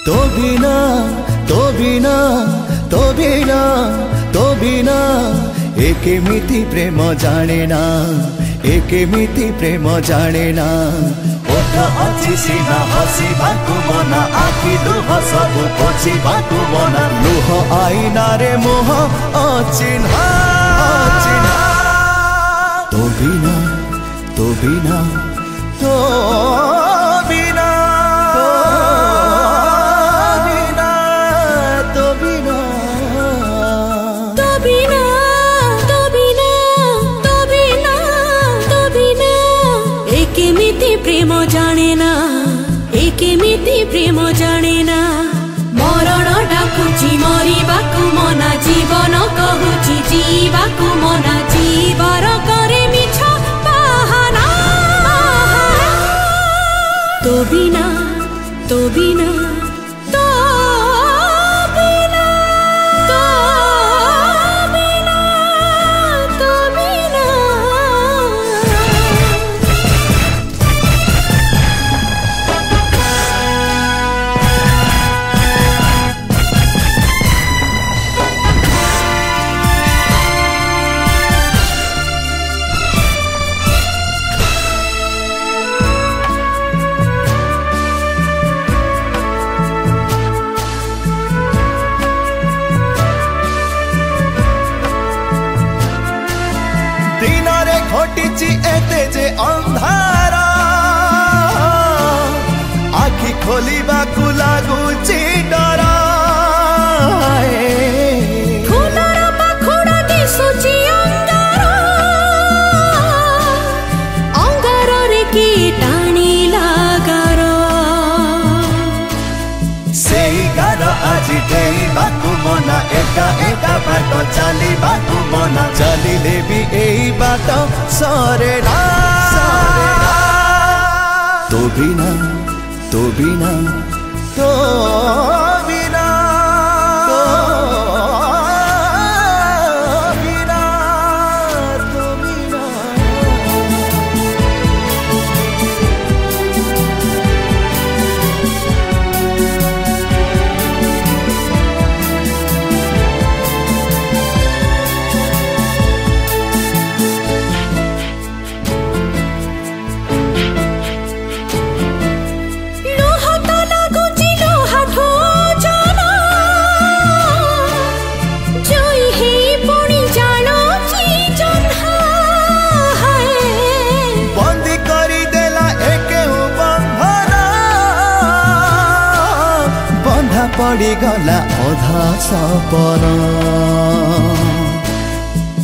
तो बिना तो बिना तो बिना तो बिना एक मिति प्रेम जाने ना एक मिति प्रेम जाने ना ओठ अच्छी सीना हसी बाकु मना आखि लुह सब पोछि बाकु मना लुह आईना रे मोह अचिन्हा अचिन्हा तो बिना तो बिना तो बिना प्रेम जाने ना एक मिति प्रेम जाने ना मरण डाकुची मरिबाकु मना जीवन कहूची जीवाकु मना जीवर करे मिछ बहाना तो बिना तो बिना तो बिना तो बिना तो बिना घटिची एते जे अंधार आखि खोलिबाकु लागुची डर फुलर पाखुड़ा दिसुची अंगार अंगार रे की टाणी लागार सेई गार आजि डेइबाकु मना एका एका बाट चलिबाकु मना चलिले भी एई बाट सरे ना तो बिना तो बिना तो बिना तो बिना तो बिना पड़ी गला अधा सपन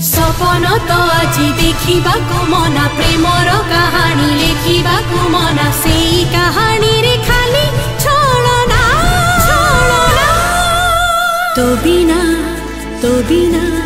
सपन तो आज देखिबाकु मना प्रेमर कहानी लेखिबाकु मना सेई कहानी रे खाली छलना छलना तो बिना तो बिना